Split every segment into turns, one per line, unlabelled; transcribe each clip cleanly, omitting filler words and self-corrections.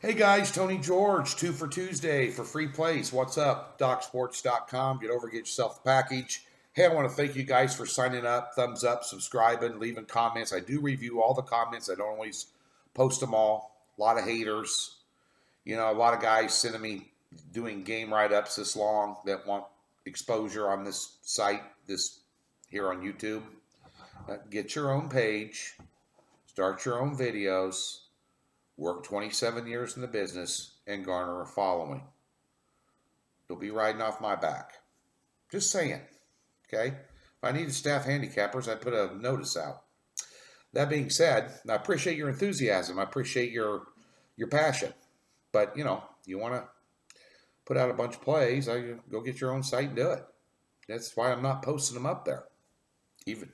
Hey guys, Tony George, 2 for Tuesday for free plays. What's up? DocSports.com. Get over, get yourself a package. Hey, I want to thank you guys for signing up, thumbs up, subscribing, leaving comments. I do review all the comments. I don't always post them all. A lot of haters. A lot of guys sending me doing game write-ups this long that want exposure on this site, this here on YouTube. Get your own page. Start your own videos. Work 27 years in the business and garner a following. You'll be riding off my back. Just saying. Okay? If I needed staff handicappers, I'd put a notice out. That being said, I appreciate your enthusiasm. I appreciate your passion. But, you want to put out a bunch of plays, go get your own site and do it. That's why I'm not posting them up there. Even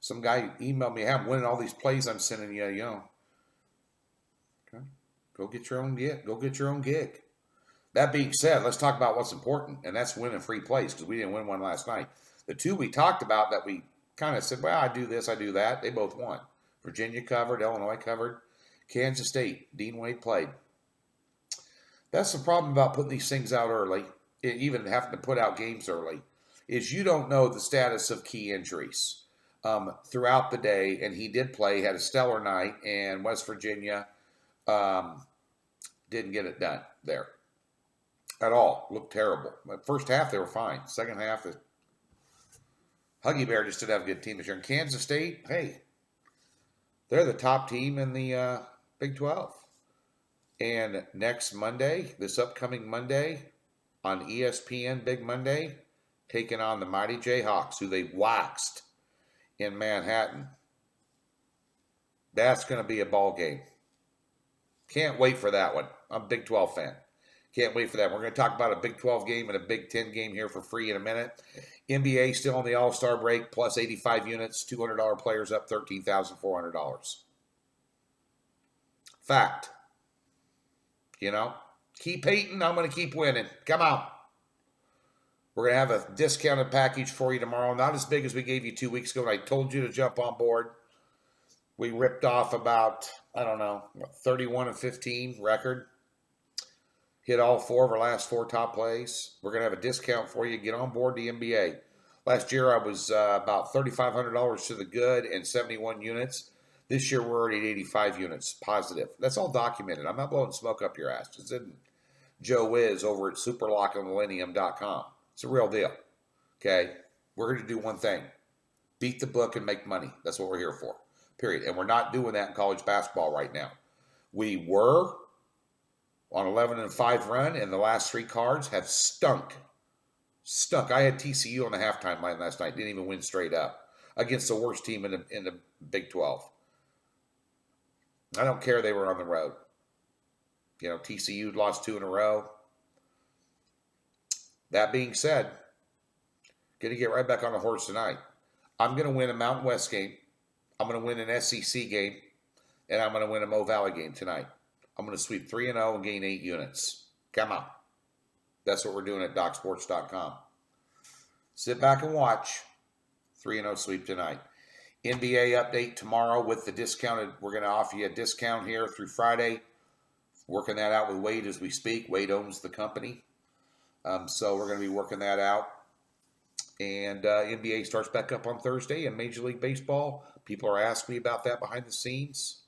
some guy emailed me, hey, I'm winning all these plays I'm sending you, Okay. Go get your own gig. Go get your own gig. That being said, let's talk about what's important, and that's winning free plays because we didn't win one last night. The two we talked about that we kind of said, well, I do this, I do that, they both won. Virginia covered, Illinois covered, Kansas State, Dean Wade played. That's the problem about putting these things out early, even having to put out games early, is you don't know the status of key injuries throughout the day, and he did play, had a stellar night, and West Virginia didn't get it done there at all. Looked terrible. First half, they were fine. Second half, Huggy Bear just didn't have a good team this year. And Kansas State, hey, they're the top team in the Big 12. And next Monday, this upcoming Monday, on ESPN Big Monday, taking on the mighty Jayhawks, who they waxed in Manhattan. That's going to be a ball game. Can't wait for that one. I'm a Big 12 fan. Can't wait for that. We're going to talk about a Big 12 game and a Big 10 game here for free in a minute. NBA still on the All-Star break, plus 85 units, $200 players up, $13,400. Fact. Keep hating, I'm going to keep winning. Come on. We're going to have a discounted package for you tomorrow. Not as big as we gave you 2 weeks ago, and I told you to jump on board. We ripped off about, 31-15 record. Hit all 4 of our last 4 top plays. We're going to have a discount for you. Get on board the NBA. Last year, I was about $3,500 to the good and 71 units. This year, we're already at 85 units positive. That's all documented. I'm not blowing smoke up your ass. It's in Joe Wiz over at superlockandmillennium.com. It's a real deal. Okay? We're here to do one thing. Beat the book and make money. That's what we're here for. Period. And we're not doing that in college basketball right now. We were on 11-5 run, and the last 3 cards have stunk. Stunk. I had TCU on the halftime line last night. Didn't even win straight up against the worst team in the Big 12. I don't care they were on the road. TCU lost 2 in a row. That being said, going to get right back on the horse tonight. I'm going to win a Mountain West game. I'm going to win an SEC game. And I'm going to win a Mo Valley game tonight. I'm going to sweep 3-0 and gain 8 units. Come on. That's what we're doing at DocSports.com. Sit back and watch. 3-0 sweep tonight. NBA update tomorrow with the discounted. We're going to offer you a discount here through Friday. Working that out with Wade as we speak. Wade owns the company. So we're going to be working that out. And NBA starts back up on Thursday. And Major League Baseball, people are asking me about that behind the scenes.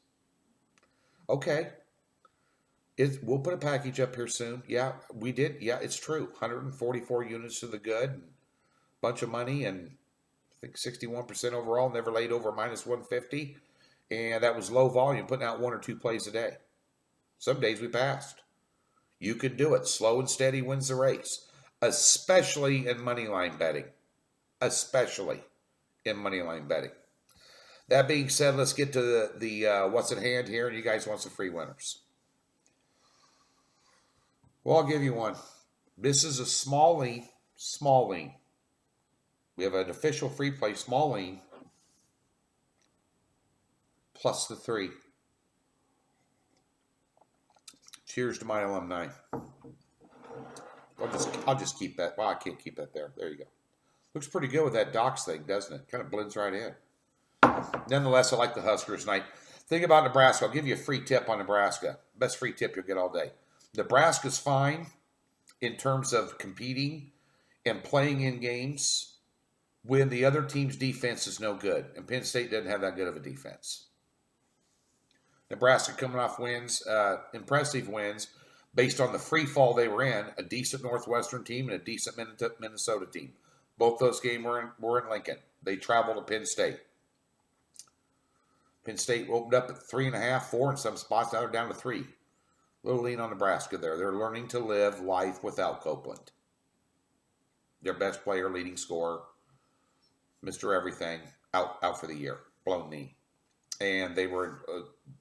Okay. We'll put a package up here soon. Yeah, we did. Yeah, it's true. 144 units to the good. Bunch of money and I think 61% overall, never laid over minus 150. And that was low volume, putting out 1 or 2 plays a day. Some days we passed. You can do it. Slow and steady wins the race, especially in moneyline betting. Especially in moneyline betting. That being said, let's get to the what's at hand here, and you guys want some free winners. Well, I'll give you one. This is a small lean. Small lean. We have an official free play, small lean, plus the 3. Cheers to my alumni. I'll just keep that. Well, I can't keep that there. There you go. Looks pretty good with that Docs thing, doesn't it? Kind of blends right in. Nonetheless, I like the Huskers tonight. Think about Nebraska. I'll give you a free tip on Nebraska. Best free tip you'll get all day. Nebraska's fine in terms of competing and playing in games when the other team's defense is no good. And Penn State doesn't have that good of a defense. Nebraska coming off wins, impressive wins, based on the free fall they were in, a decent Northwestern team and a decent Minnesota team. Both those games were in Lincoln. They traveled to Penn State. Penn State opened up at 3.5, 4 in some spots. Now they're down to 3. A little lean on Nebraska there. They're learning to live life without Copeland. Their best player, leading scorer, Mr. Everything, out for the year. Blown knee. And they were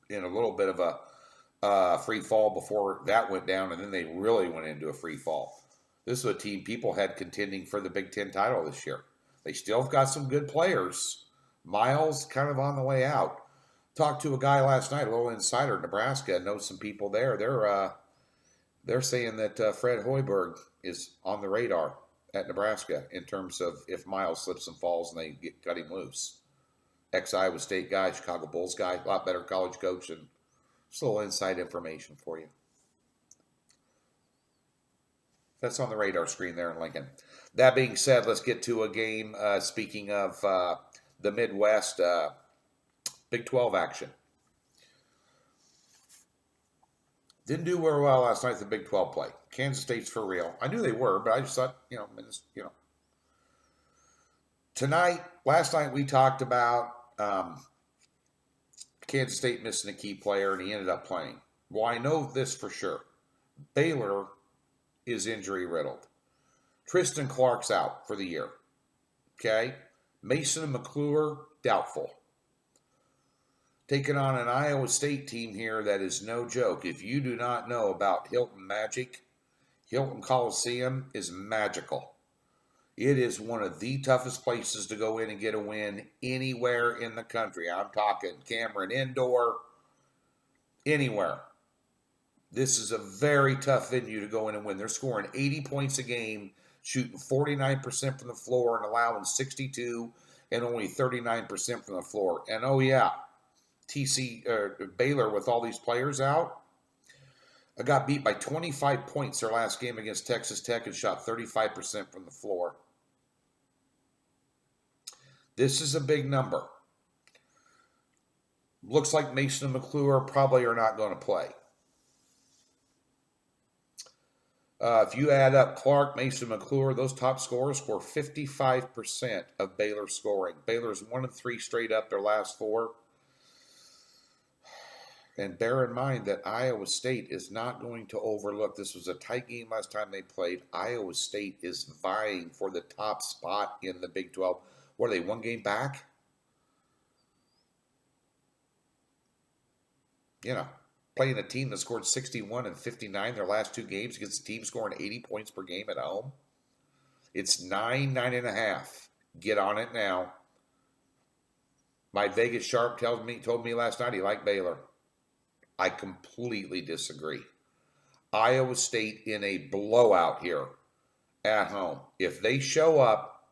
in a little bit of a free fall before that went down, and then they really went into a free fall. This is a team people had contending for the Big Ten title this year. They still have got some good players. Miles kind of on the way out. Talked to a guy last night, a little insider, Nebraska, knows some people there. They're saying that Fred Hoiberg is on the radar at Nebraska in terms of if Miles slips and falls and they cut him loose. Ex-Iowa State guy, Chicago Bulls guy, a lot better college coach, and just a little inside information for you. That's on the radar screen there in Lincoln. That being said, let's get to a game. Speaking of the Midwest, Big 12 action. Didn't do very well last night at the Big 12 play. Kansas State's for real. I knew they were, but I just thought, Tonight, last night we talked about Kansas State missing a key player, and he ended up playing. Well, I know this for sure. Baylor is injury riddled. Tristan Clark's out for the year. Okay? Mason McClure, doubtful. Taking on an Iowa State team here that is no joke. If you do not know about Hilton Magic, Hilton Coliseum is magical. It is one of the toughest places to go in and get a win anywhere in the country. I'm talking Cameron Indoor, anywhere. This is a very tough venue to go in and win. They're scoring 80 points a game, shooting 49% from the floor and allowing 62 and only 39% from the floor. And oh yeah, Baylor with all these players out, I got beat by 25 points their last game against Texas Tech and shot 35% from the floor. This is a big number. Looks like Mason and McClure probably are not going to play. If you add up Clark, Mason, McClure, those top scorers score 55% of Baylor's scoring. Baylor's 1-3 straight up their last 4. And bear in mind that Iowa State is not going to overlook. This was a tight game last time they played. Iowa State is vying for the top spot in the Big 12. What are they, 1 game back? Playing a team that scored 61 and 59 their last 2 games against a team scoring 80 points per game at home. It's 9.5. Get on it now. My Vegas Sharp told me last night he liked Baylor. I completely disagree. Iowa State in a blowout here at home. If they show up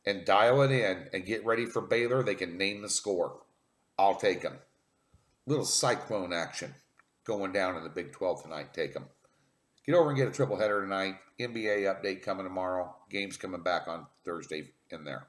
and dial it in and get ready for Baylor, they can name the score. I'll take them. Little cyclone action going down in the Big 12 tonight. Take them. Get over and get a triple header tonight. NBA update coming tomorrow. Games coming back on Thursday in there.